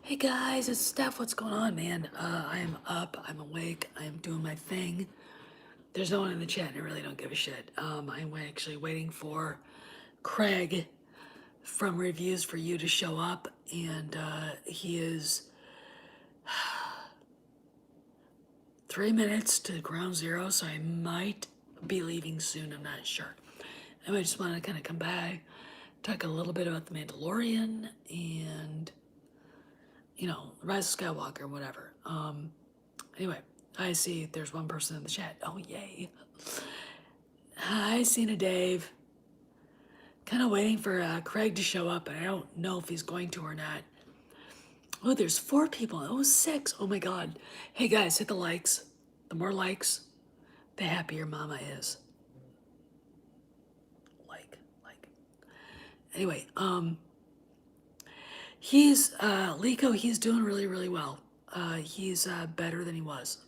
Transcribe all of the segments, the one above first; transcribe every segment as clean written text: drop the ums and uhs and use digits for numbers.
Hey guys, it's Steph. What's going on, man? I am up. I'm awake. I am doing my thing. There's no one in the chat, and I really don't give a shit. I'm actually waiting for Craig from Reviews for You to show up, and he is 3 minutes to ground zero, so I might be leaving soon. I'm not sure. I just want to kind of come back, talk a little bit about the Mandalorian, and Rise of Skywalker, whatever. Anyway, I see there's one person in the chat. Oh, yay. Hi, Cena Dave. Kind of waiting for Craig to show up, and I don't know if he's going to or not. Oh, there's 4 people. Oh, 6. Oh my God. Hey guys, hit the likes. The more likes, the happier Mama is. Like. Anyway, he's Liko. He's doing really, really well. He's better than he was.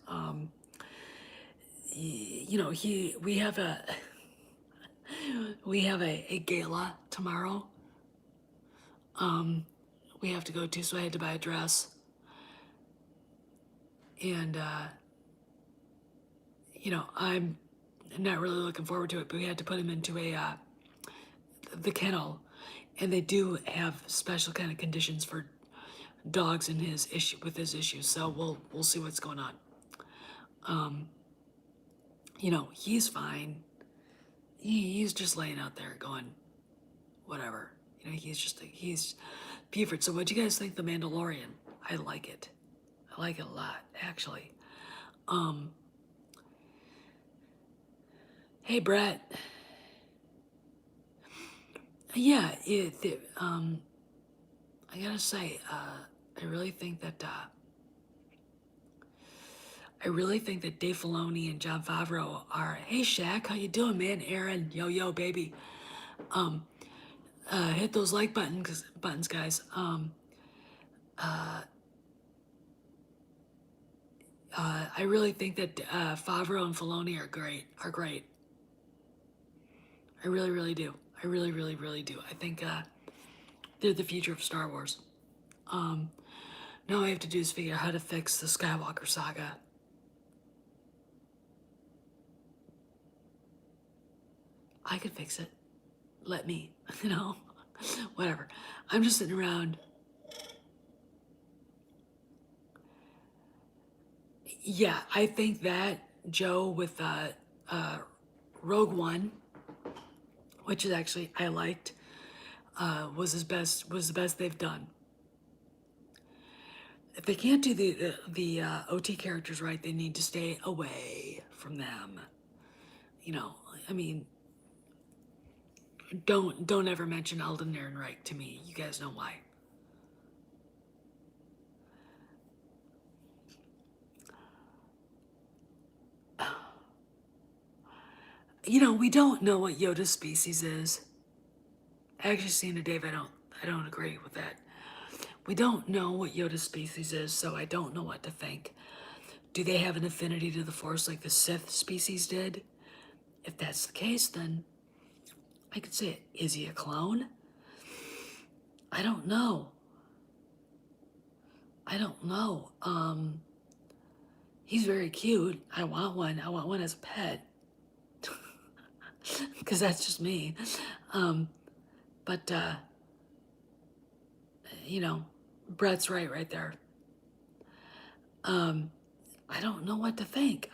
We have a gala tomorrow. We have to go to, so I had to buy a dress. And I'm not really looking forward to it, but we had to put him into the kennel, and they do have special kind of conditions for dogs in his issues. So we'll see what's going on. He's fine. He's just laying out there going, whatever. He's Buford. So what'd you guys think of The Mandalorian? I like it. I like it a lot, actually. Hey, Brett. Yeah, I gotta say, I really think that Dave Filoni and Jon Favreau are. Hey, Shaq, how you doing, man? Aaron, yo, baby. Hit those like buttons, guys. I really think that Favreau and Filoni are great. I really, really do. I really, really, really do. I think they're the future of Star Wars. Now all I have to do is figure out how to fix the Skywalker saga. I could fix it. Let me, whatever. I'm just sitting around. Yeah, I think that Joe with Rogue One, which is actually I liked, was the best they've done. If they can't do the OT characters right, they need to stay away from them. I mean, don't ever mention Alden Ehrenreich to me. You guys know why. We don't know what Yoda's species is. Actually, Cena Dave, I don't agree with that. We don't know what Yoda's species is, so I don't know what to think. Do they have an affinity to the Force like the Sith species did? If that's the case, then I could say it. Is he a clone? I don't know. He's very cute. I want one. I want one as a pet. Because that's just me. But, Brett's right there. I don't know what to think.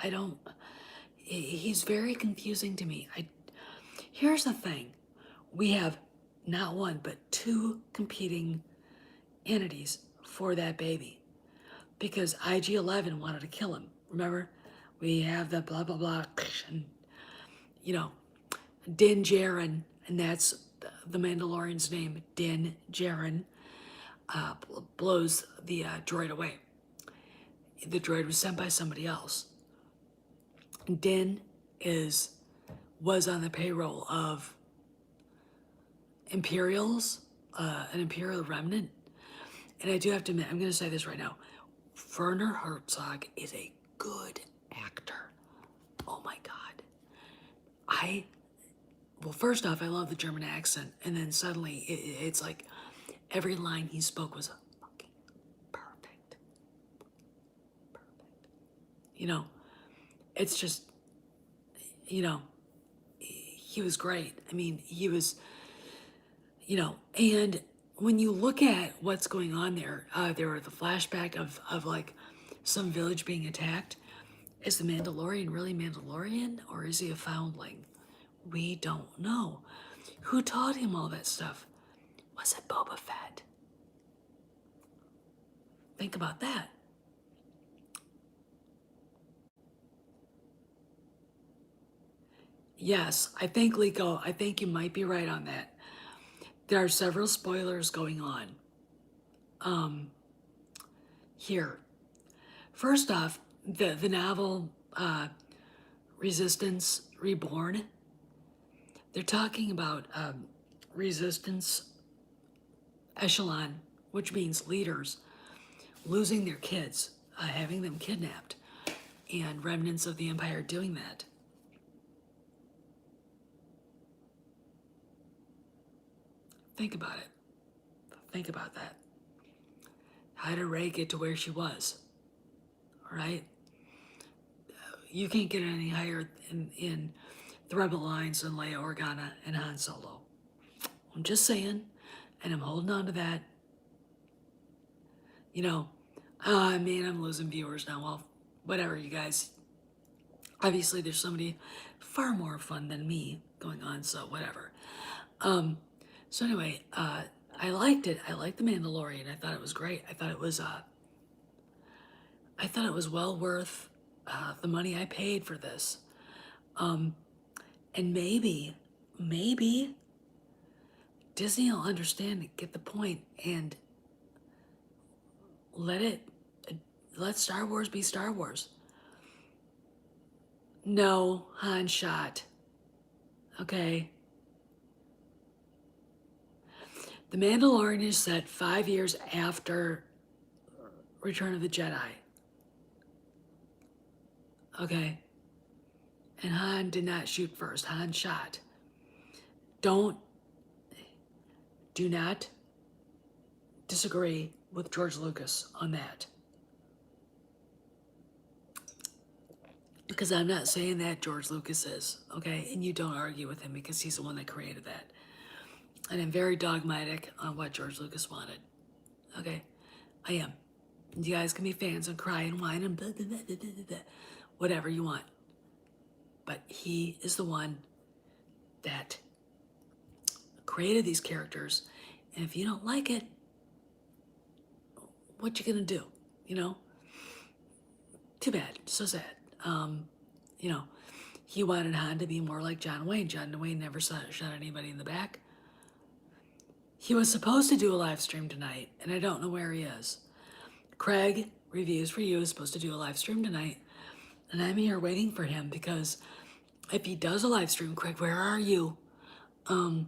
He's very confusing to me. Here's the thing. We have not one, but 2 competing entities for that baby. Because IG-11 wanted to kill him. Remember? We have the blah, blah, blah, and, Din Djarin, and that's the Mandalorian's name, Din Djarin, blows the droid away. The droid was sent by somebody else. Din was on the payroll of Imperials, an Imperial remnant. And I do have to admit, I'm going to say this right now. Werner Herzog is a good actor. Oh my God. Well, first off, I love the German accent. And then suddenly it's like every line he spoke was a fucking You know, it's just, you know, he was great. I mean, he was, and when you look at what's going on there, there were the flashback of like some village being attacked. Is the Mandalorian really Mandalorian or is he a foundling? We don't know. Who taught him all that stuff? Was it Boba Fett? Think about that. Yes, I think Liko, I think you might be right on that. There are several spoilers going on here. First off, the novel Resistance Reborn, they're talking about resistance echelon, which means leaders losing their kids, having them kidnapped, and remnants of the Empire doing that. Think about it. Think about that. How did Rey get to where she was? All right? You can't get any higher in the Rebel Lines than Leia Organa and Han Solo. I'm just saying, and I'm holding on to that. Man, I'm losing viewers now. Well, whatever, you guys. Obviously, there's somebody far more fun than me going on, so whatever. So anyway, I liked it. I liked The Mandalorian. I thought it was great. I thought it was well worth the money I paid for this. And maybe Disney will understand it, get the point, and let Star Wars be Star Wars. No, Han shot. Okay. The Mandalorian is set 5 years after Return of the Jedi. Okay. And Han did not shoot first. Han shot. Do not disagree with George Lucas on that. Because I'm not saying that George Lucas is, okay? And you don't argue with him because he's the one that created that. And I'm very dogmatic on what George Lucas wanted. Okay? I am. You guys can be fans and cry and whine and blah, blah, blah, blah, blah, blah, whatever you want. But he is the one that created these characters. And if you don't like it, what you gonna do? Too bad. So sad. He wanted Han to be more like John Wayne. John Wayne never shot anybody in the back. He was supposed to do a live stream tonight, and I don't know where he is. Craig, Reviews for You, is supposed to do a live stream tonight, and I'm here waiting for him because if he does a live stream, Craig, where are you? I'll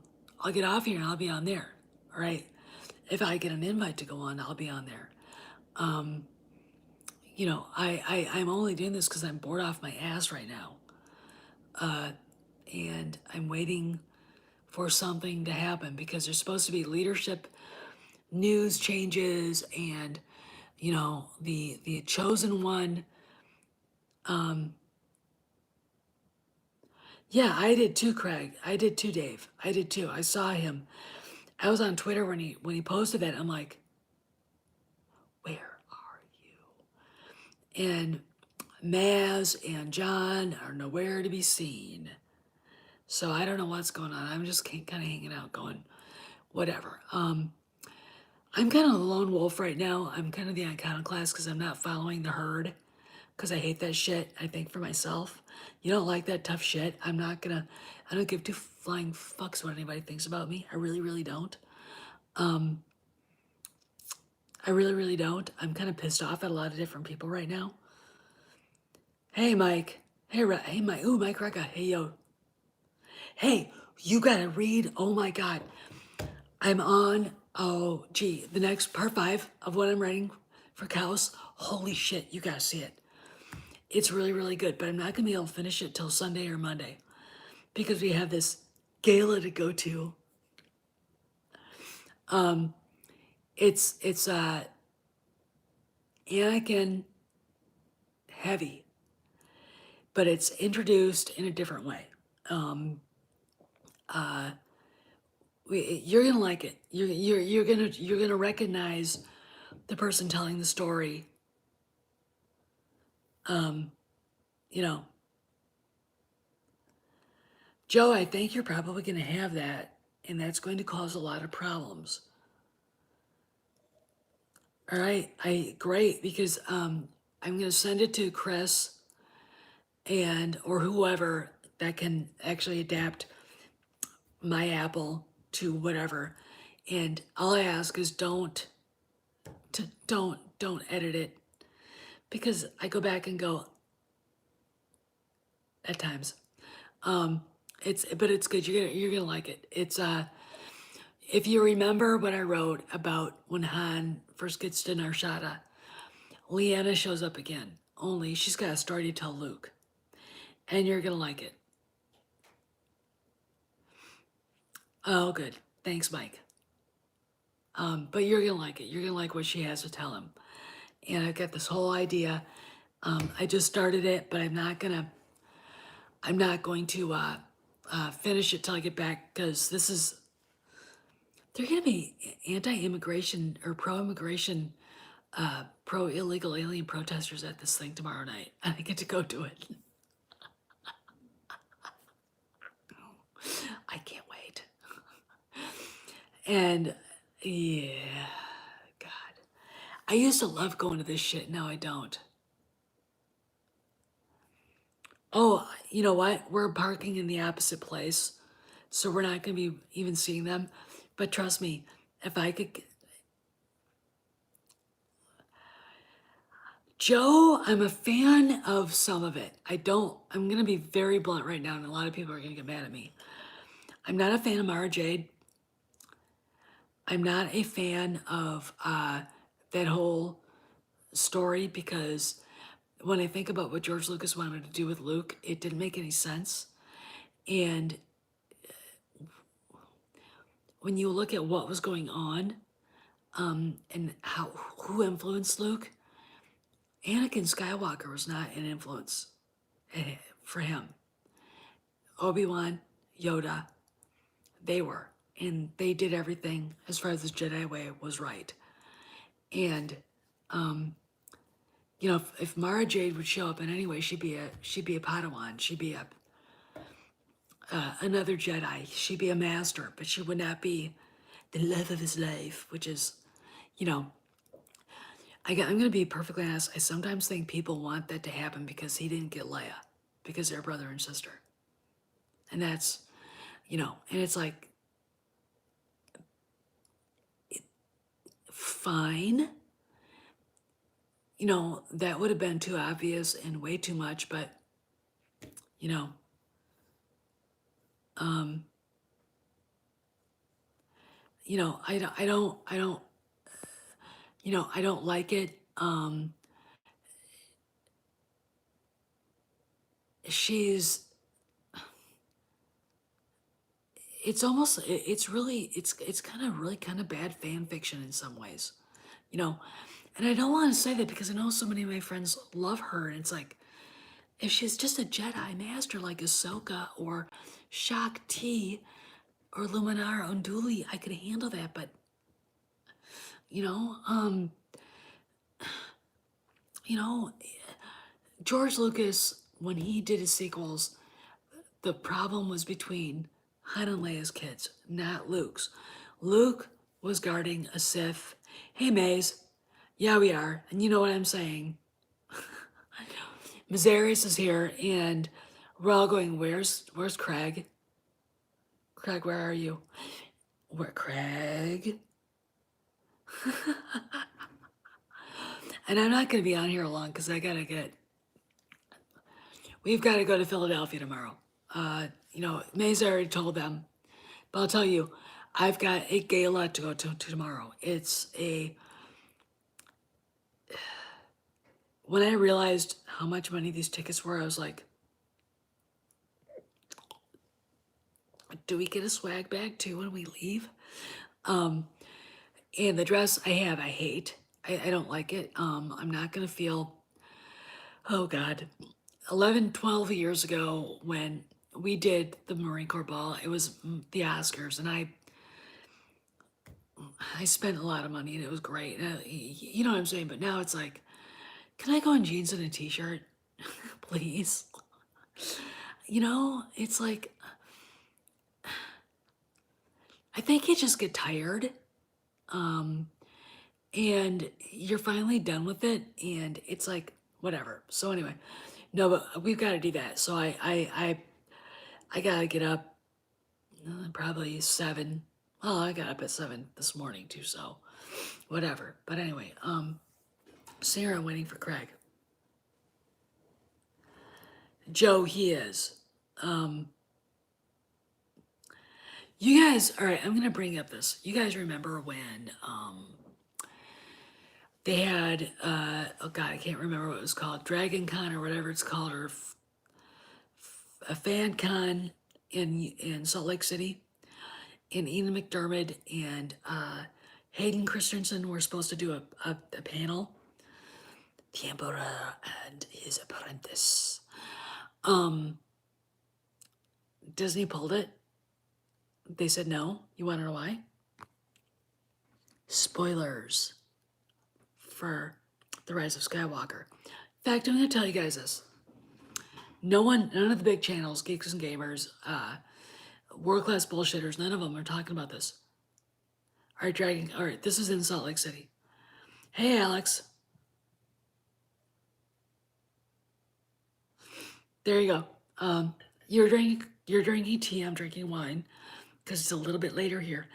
get off here and I'll be on there, all right? If I get an invite to go on, I'll be on there. I'm only doing this because I'm bored off my ass right now. And I'm waiting for something to happen because there's supposed to be leadership news changes and, the chosen one. Yeah, I did too, Craig. I did too, Dave. I did too. I saw him. I was on Twitter when he posted that. I'm like, where are you? And Maz and John are nowhere to be seen. So I don't know what's going on. I'm just kind of hanging out going, whatever. I'm kind of a lone wolf right now. I'm kind of the iconoclast because I'm not following the herd because I hate that shit. I think for myself. You don't like that tough shit. I don't give two flying fucks what anybody thinks about me. I really, really don't. I really, really don't. I'm kind of pissed off at a lot of different people right now. Hey, Mike. Hey, Mike. Ooh, Mike Recca. Hey, yo. Hey, you gotta read. Oh my God. I'm on, the next part 5 of what I'm writing for Cows. Holy shit, you gotta see it. It's really, really good, but I'm not gonna be able to finish it till Sunday or Monday because we have this gala to go to. It's Anakin heavy. but it's introduced in a different way. Um, you're gonna like it. You're gonna recognize the person telling the story. You know, Joe, I think you're probably gonna have that, and that's going to cause a lot of problems. All right, great, because I'm gonna send it to Chris and or whoever that can actually adapt my Apple to whatever. And all I ask is don't edit it, because I go back and go at times. But it's good. You're gonna like it. It's if you remember what I wrote about when Han first gets to Narshada, Lyanna shows up again. Only she's got a story to tell Luke, and you're gonna like it. Oh, good. Thanks, Mike. But you're gonna like it. You're gonna like what she has to tell him. And I've got this whole idea. I just started it, but I'm not going to finish it till I get back, because they're going to be anti-immigration or pro-immigration, pro-illegal alien protesters at this thing tomorrow night. I get to go do it. I can't wait. And yeah, God. I used to love going to this shit. Now I don't. Oh, you know what? We're parking in the opposite place, so we're not going to be even seeing them. But trust me, if I could, Joe, I'm a fan of some of it. I'm going to be very blunt right now, and a lot of people are going to get mad at me. I'm not a fan of Mara Jade. I'm not a fan of that whole story, because when I think about what George Lucas wanted to do with Luke, it didn't make any sense. And when you look at what was going on, and who influenced Luke, Anakin Skywalker was not an influence for him. Obi-Wan, Yoda, they were. And they did everything as far as the Jedi way was right. And if Mara Jade would show up in any way, she'd be a Padawan. She'd be another Jedi. She'd be a master, but she would not be the love of his life, which is, I'm going to be perfectly honest. I sometimes think people want that to happen because he didn't get Leia, because they're brother and sister. And that's, and it's like, fine. That would have been too obvious and way too much, but, I don't like it. It's kind of really kind of bad fan fiction in some ways, and I don't want to say that because I know so many of my friends love her, and it's like, if she's just a Jedi master like Ahsoka or Shakti or Luminara Unduli, I could handle that, but George Lucas, when he did his sequels, the problem was between Han and Leia's kids, not Luke's. Luke was guarding a Sith. Hey, Maze. Yeah, we are. And you know what I'm saying. Mazarius is here, and we're all going, where's Craig? Craig, where are you? Where, Craig? And I'm not going to be on here long because we've got to go to Philadelphia tomorrow. Maze already told them, but I'll tell you, I've got a gala to go to tomorrow. When I realized how much money these tickets were, I was like, do we get a swag bag too when we leave? And the dress I hate. I don't like it. I'm not going to feel, oh God, 11, 12 years ago when we did the Marine Corps ball. It was the Oscars, and I spent a lot of money, and it was great. You know what I'm saying? But now it's like, can I go in jeans and a t-shirt, please? You know, it's like I think you just get tired, and you're finally done with it, and it's like whatever. So anyway, no, but we've got to do that. So I gotta get up probably 7. Oh, I got up at 7 this morning too, so whatever. But anyway, Sarah waiting for Craig. Joe, he is. You guys, all right, I'm gonna bring up this. You guys remember when they had oh god, I can't remember what it was called, Dragon Con or whatever it's called, or a fan con in Salt Lake City, and Ian McDermott and Hayden Christensen were supposed to do a panel, The Emperor and His Apprentice. Disney pulled it. They said no. You want to know why? Spoilers for The Rise of Skywalker. In fact, I'm going to tell you guys this. None of the big channels, Geeks and Gamers, world-class bullshitters, none of them are talking about this. All right, this is in Salt Lake City. Hey, Alex. There you go. You're drinking tea, I'm drinking wine, because it's a little bit later here.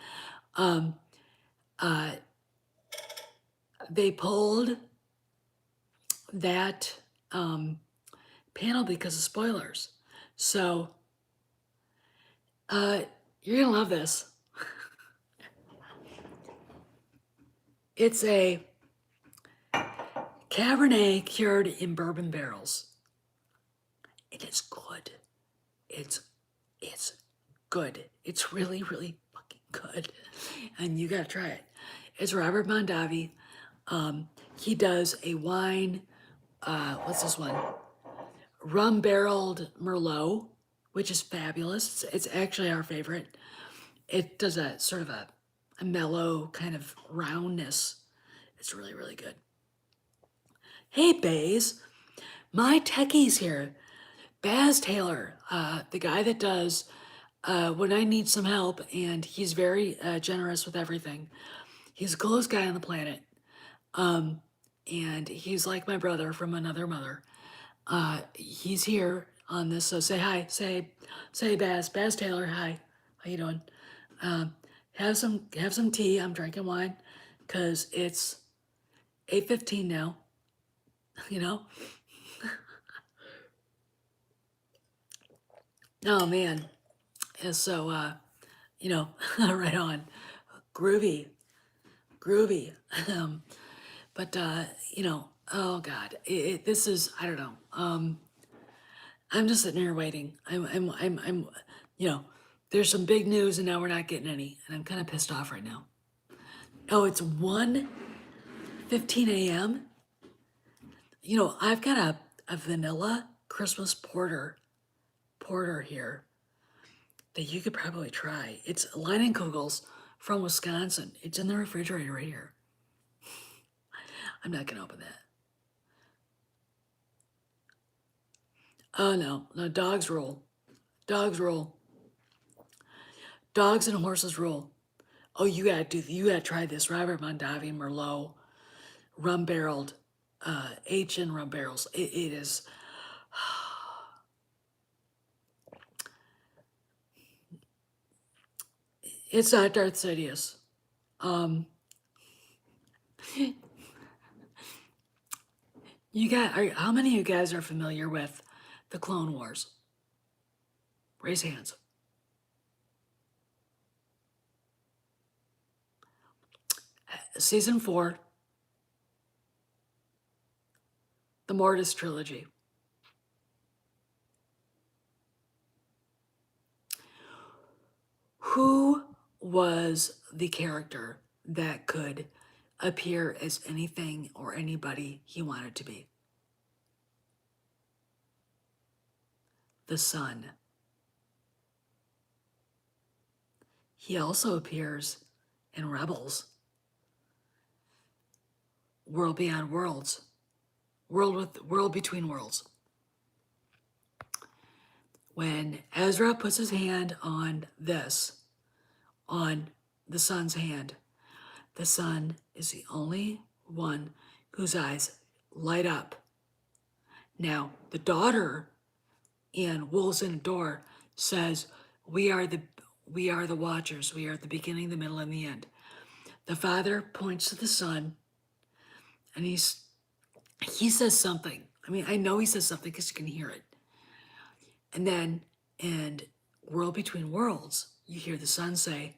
They pulled that panel because of spoilers. So you're gonna love this. It's a Cabernet cured in bourbon barrels. It is good. It's good. It's really, really fucking good. And you gotta try it. It's Robert Mondavi. He does a wine, what's this one? Rum barreled Merlot, which is fabulous. It's actually our favorite. It does a sort of a mellow kind of roundness. It's really, really good. Hey, Bays. My techie's here. Baz Taylor, the guy that does when I need some help, and he's very generous with everything. He's the coolest guy on the planet. And he's like my brother from another mother. He's here on this, so say hi. Say Baz Taylor, hi. How you doing? Have some tea. I'm drinking wine because it's 8:15 now. You know. Oh man. And so you know, right on. Groovy. But you know, oh God, this is, I don't know. I'm just sitting here waiting. You know, there's some big news and now we're not getting any, and I'm kind of pissed off right now. Oh, it's 1:15 a.m. You know, I've got a vanilla Christmas porter here that you could probably try. It's Leinenkugel's from Wisconsin. It's in the refrigerator right here. I'm not gonna open that. Oh no, dogs rule. Dogs rule. Dogs and horses rule. Oh, you gotta try this Robert Mondavi Merlot rum barreled, H in rum barrels. It is. It's not Darth Sidious. How many of you guys are familiar with the Clone Wars? Raise hands. Season 4, the Mortis trilogy. Who was the character that could appear as anything or anybody he wanted to be? the sun. He also appears in Rebels, World Beyond Worlds, World Between Worlds. When Ezra puts his hand on this, on the sun's hand, the sun is the only one whose eyes light up. Now, the daughter in Wolves in a Door says, we are the watchers. We are the beginning, the middle, and the end. The father points to the sun, and he says something. I mean, I know he says something because you can hear it. And then in World Between Worlds, you hear the sun say,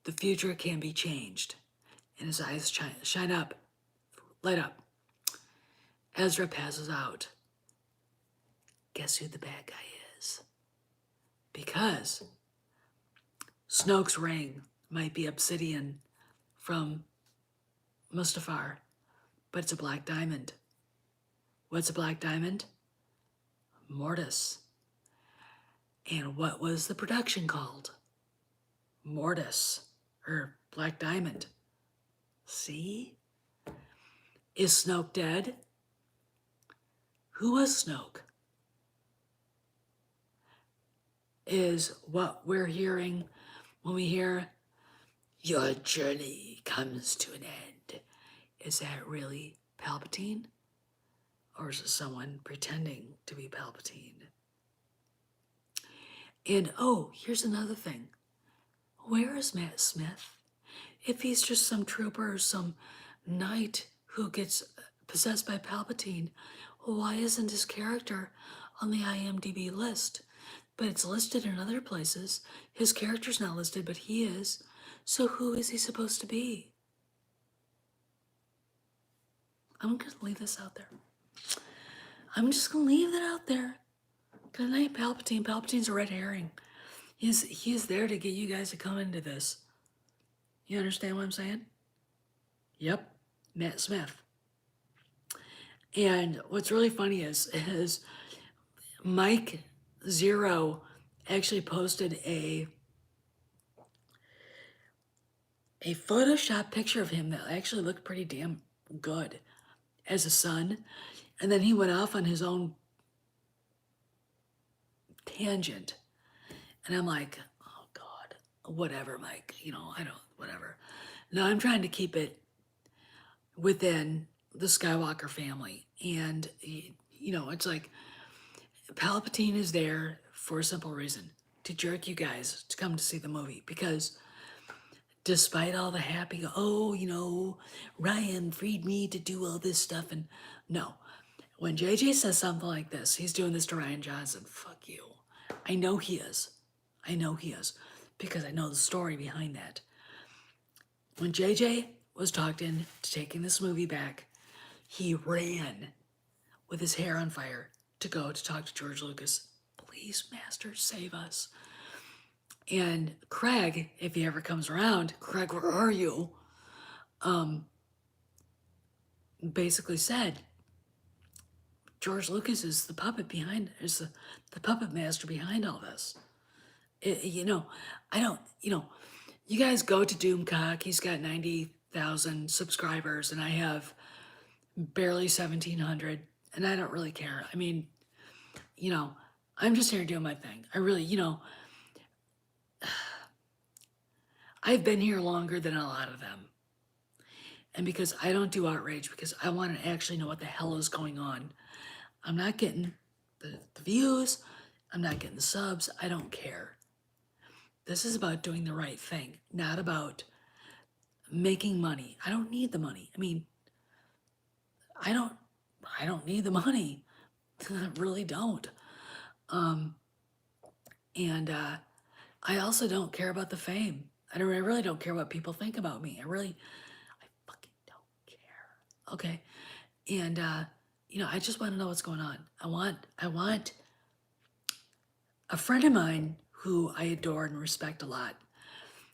the future can be changed. And his eyes shine up, light up. Ezra passes out. Guess who the bad guy is? Because Snoke's ring might be obsidian from Mustafar, but it's a black diamond. What's a black diamond? Mortis. And what was the production called? Mortis, or Black Diamond. See? Is Snoke dead? Who was Snoke? Is what we're hearing when we hear, your journey comes to an end. Is that really Palpatine? Or is it someone pretending to be Palpatine? And oh, here's another thing. Where is Matt Smith? If he's just some trooper or some knight who gets possessed by Palpatine, why isn't his character on the IMDb list? But it's listed in other places. His character's not listed, but he is. So who is he supposed to be? I'm going to leave this out there. I'm just going to leave that out there. Good night, Palpatine. Palpatine's a red herring. He is there to get you guys to come into this. You understand what I'm saying? Yep, Matt Smith. And what's really funny is Mike Zero actually posted a Photoshop picture of him that actually looked pretty damn good as a son. And then he went off on his own tangent. And I'm like, oh God, whatever, Mike, whatever. Now I'm trying to keep it within the Skywalker family. And, it's like Palpatine is there for a simple reason, to jerk you guys to come to see the movie. Because despite all the happy, Ryan freed me to do all this stuff. And no, when JJ says something like this, he's doing this to Ryan Johnson. Fuck you. I know he is. Because I know the story behind that. When JJ was talked into taking this movie back, he ran with his hair on fire to go to talk to George Lucas. Please, Master, save us. And Craig, if he ever comes around, Craig, where are you? Basically said, George Lucas is the puppet behind, is the puppet master behind all this. You guys go to Doomcock. He's got 90,000 subscribers, and I have barely 1,700, and I don't really care. I mean, I'm just here doing my thing. I really, I've been here longer than a lot of them. And because I don't do outrage, because I want to actually know what the hell is going on. I'm not getting the views. I'm not getting the subs. I don't care. This is about doing the right thing, not about making money. I don't need the money. I mean, I don't need the money. I really don't. And I also don't care about the fame. I really don't care what people think about me. I fucking don't care. Okay. And, I just want to know what's going on. I want a friend of mine who I adore and respect a lot.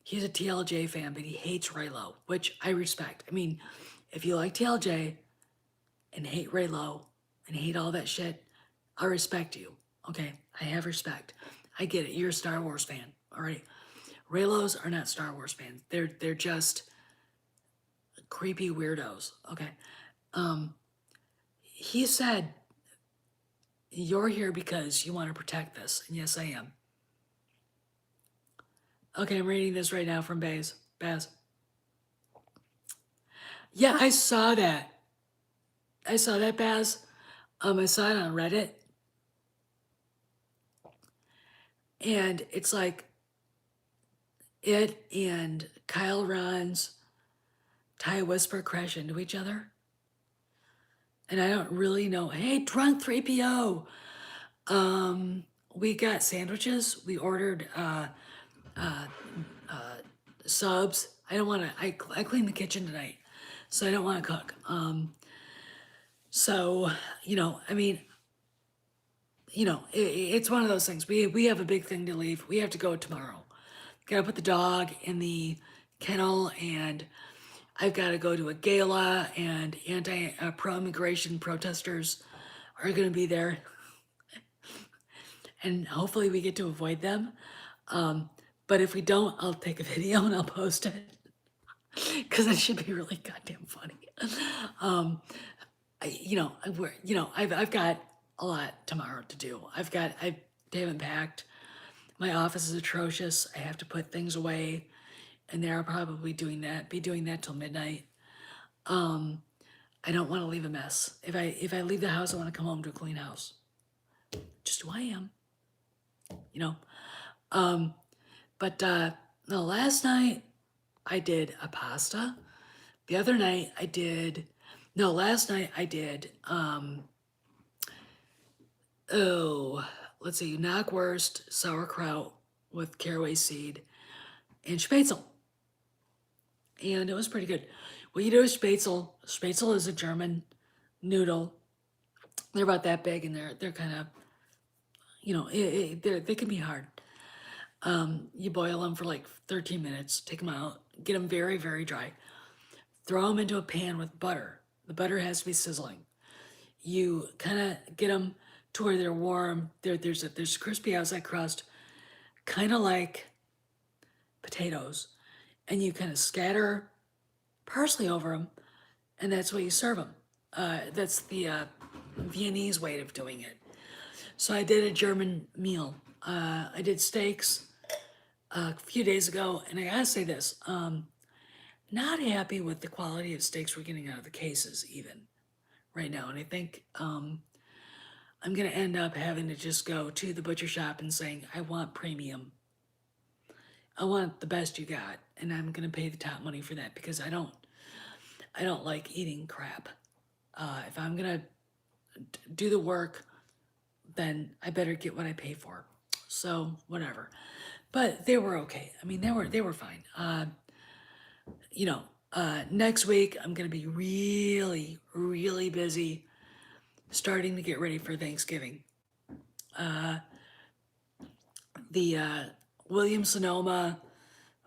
He's a TLJ fan, but he hates Raylo, which I respect. I mean, if you like TLJ and hate Raylo and hate all that shit, I respect you, Okay, I have respect. I get it. You're a Star Wars fan. All right. Raylos are not Star Wars fans. They're just creepy weirdos. Okay. Um, he said you're here because you want to protect this. And yes, I am. Okay, I'm reading this right now from Baz. Yeah, I saw that. I saw that, Baz. I saw it on Reddit. And it's like it and Kyle Ron's Ty Whisper crash into each other. And I don't really know. Hey, drunk 3PO. We got sandwiches. We ordered subs. I don't want to. I cleaned the kitchen tonight, so I don't want to cook. So I mean, it's one of those things. We have a big thing to leave. We have to go tomorrow. Got to put the dog in the kennel, and I've got to go to a gala, and pro-immigration protesters are going to be there, and hopefully we get to avoid them. But if we don't, I'll take a video and I'll post it because it should be really goddamn funny. I've got a lot tomorrow to do. I haven't packed. My office is atrocious. I have to put things away, and they're probably be doing that till midnight. I don't want to leave a mess. If I leave the house, I want to come home to a clean house. Just who I am, you know. But no, last night I did a pasta. The other night I did. No, last night I did. Let's see, knockwurst, sauerkraut with caraway seed, and spätzle, and it was pretty good. What you do is spätzle. Spätzle is a German noodle. They're about that big, and they're kind of, they can be hard. You boil them for like 13 minutes, take them out, get them very, very dry, throw them into a pan with butter. The butter has to be sizzling. You kind of get them to where they're warm. There's crispy outside crust, kind of like potatoes, and you kind of scatter parsley over them, and that's what you serve them. That's the Viennese way of doing it. So I did a German meal. I did steaks a few days ago, and I gotta say this, not happy with the quality of steaks we're getting out of the cases even right now. And I think I'm gonna end up having to just go to the butcher shop and saying, I want premium. I want the best you got, and I'm gonna pay the top money for that because I don't like eating crap. If I'm gonna do the work, then I better get what I pay for. So whatever. But they were okay. I mean, they were fine. Next week I'm gonna be really, really busy starting to get ready for Thanksgiving. The Williams Sonoma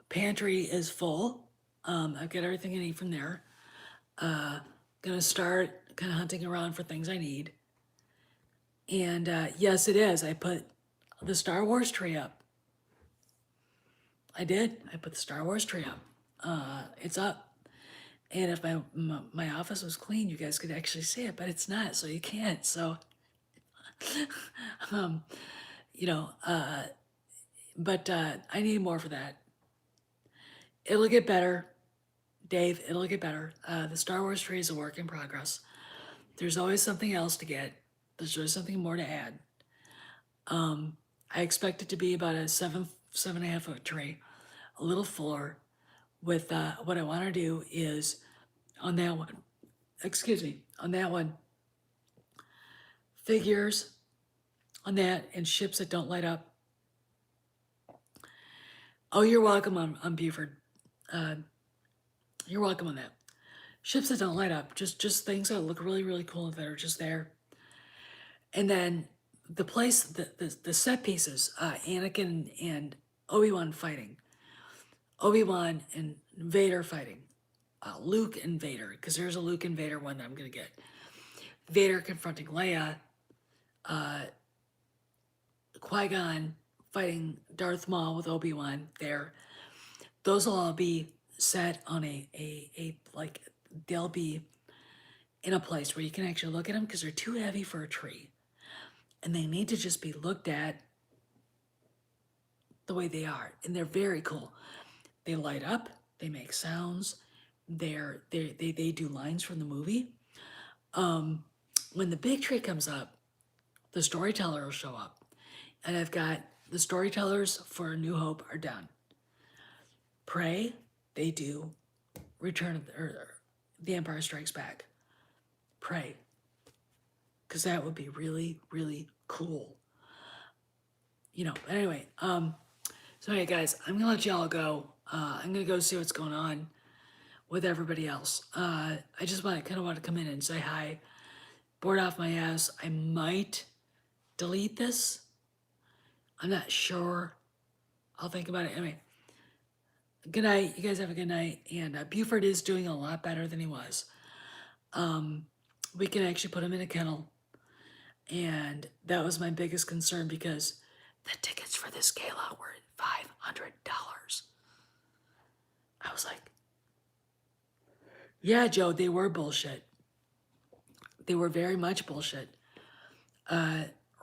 pantry is full. I've got everything I need from there. Gonna start kind of hunting around for things I need. And yes, it is. I put the Star Wars tree up. I did. I put the Star Wars tree up. It's up. And if my office was clean, you guys could actually see it, but it's not, so you can't. So, but I need more for that. It'll get better, Dave. It'll get better. The Star Wars tree is a work in progress. There's always something else to get. There's always something more to add. I expect it to be about a 7.5 foot tree, a little fuller. With what I want to do is on that one, figures on that and ships that don't light up. Oh, you're welcome on Buford. You're welcome on that. Ships that don't light up, just things that look really, really cool that are just there. And then the set pieces, Anakin and Obi-Wan fighting. Obi-Wan and Vader fighting. Luke and Vader, because there's a Luke and Vader one that I'm going to get. Vader confronting Leia. Qui-Gon fighting Darth Maul with Obi-Wan there. Those will all be set on a like, they'll be in a place where you can actually look at them because they're too heavy for a tree. And they need to just be looked at the way they are. And they're very cool. They light up, they make sounds, they do lines from the movie. When the big tree comes up, the storyteller will show up. And I've got the storytellers for A New Hope are done. Prey, they do Return of The Empire Strikes Back. Prey, because that would be really, really cool. You know, anyway, so anyway, guys, I'm gonna let y'all go. I'm gonna go see what's going on with everybody else. I just want to come in and say hi. Bored off my ass. I might delete this. I'm not sure. I'll think about it. Anyway, good night. You guys have a good night. And Buford is doing a lot better than he was. We can actually put him in a kennel. And that was my biggest concern because the tickets for this gala were $500. I was like, yeah, Joe, they were bullshit. They were very much bullshit.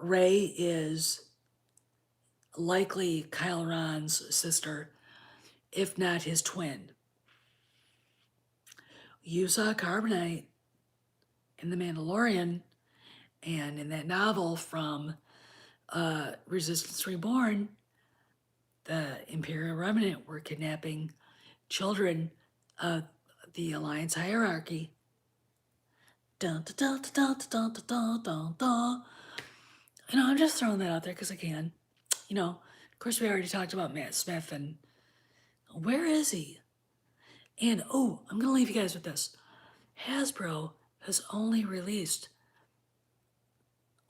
Ray is likely Kyle Ron's sister, if not his twin. You saw Carbonite in The Mandalorian and in that novel from Resistance Reborn. The Imperial Remnant were kidnapping children of the Alliance hierarchy. Dun, dun, dun, dun, dun, dun, dun, dun, dun. You know, I'm just throwing that out there because I can. You know, of course, we already talked about Matt Smith, and where is he? And oh, I'm gonna leave you guys with this. Hasbro has only released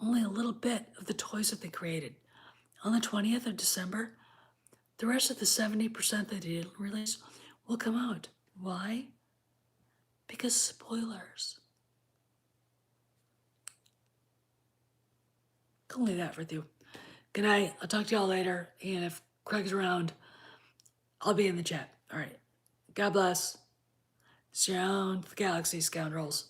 only a little bit of the toys that they created. On the 20th of December, the rest of the 70% that they didn't release will come out. Why? Because spoilers. I'll leave that with you. Good night. I'll talk to y'all later. And if Craig's around, I'll be in the chat. All right. God bless. Surround the galaxy, scoundrels.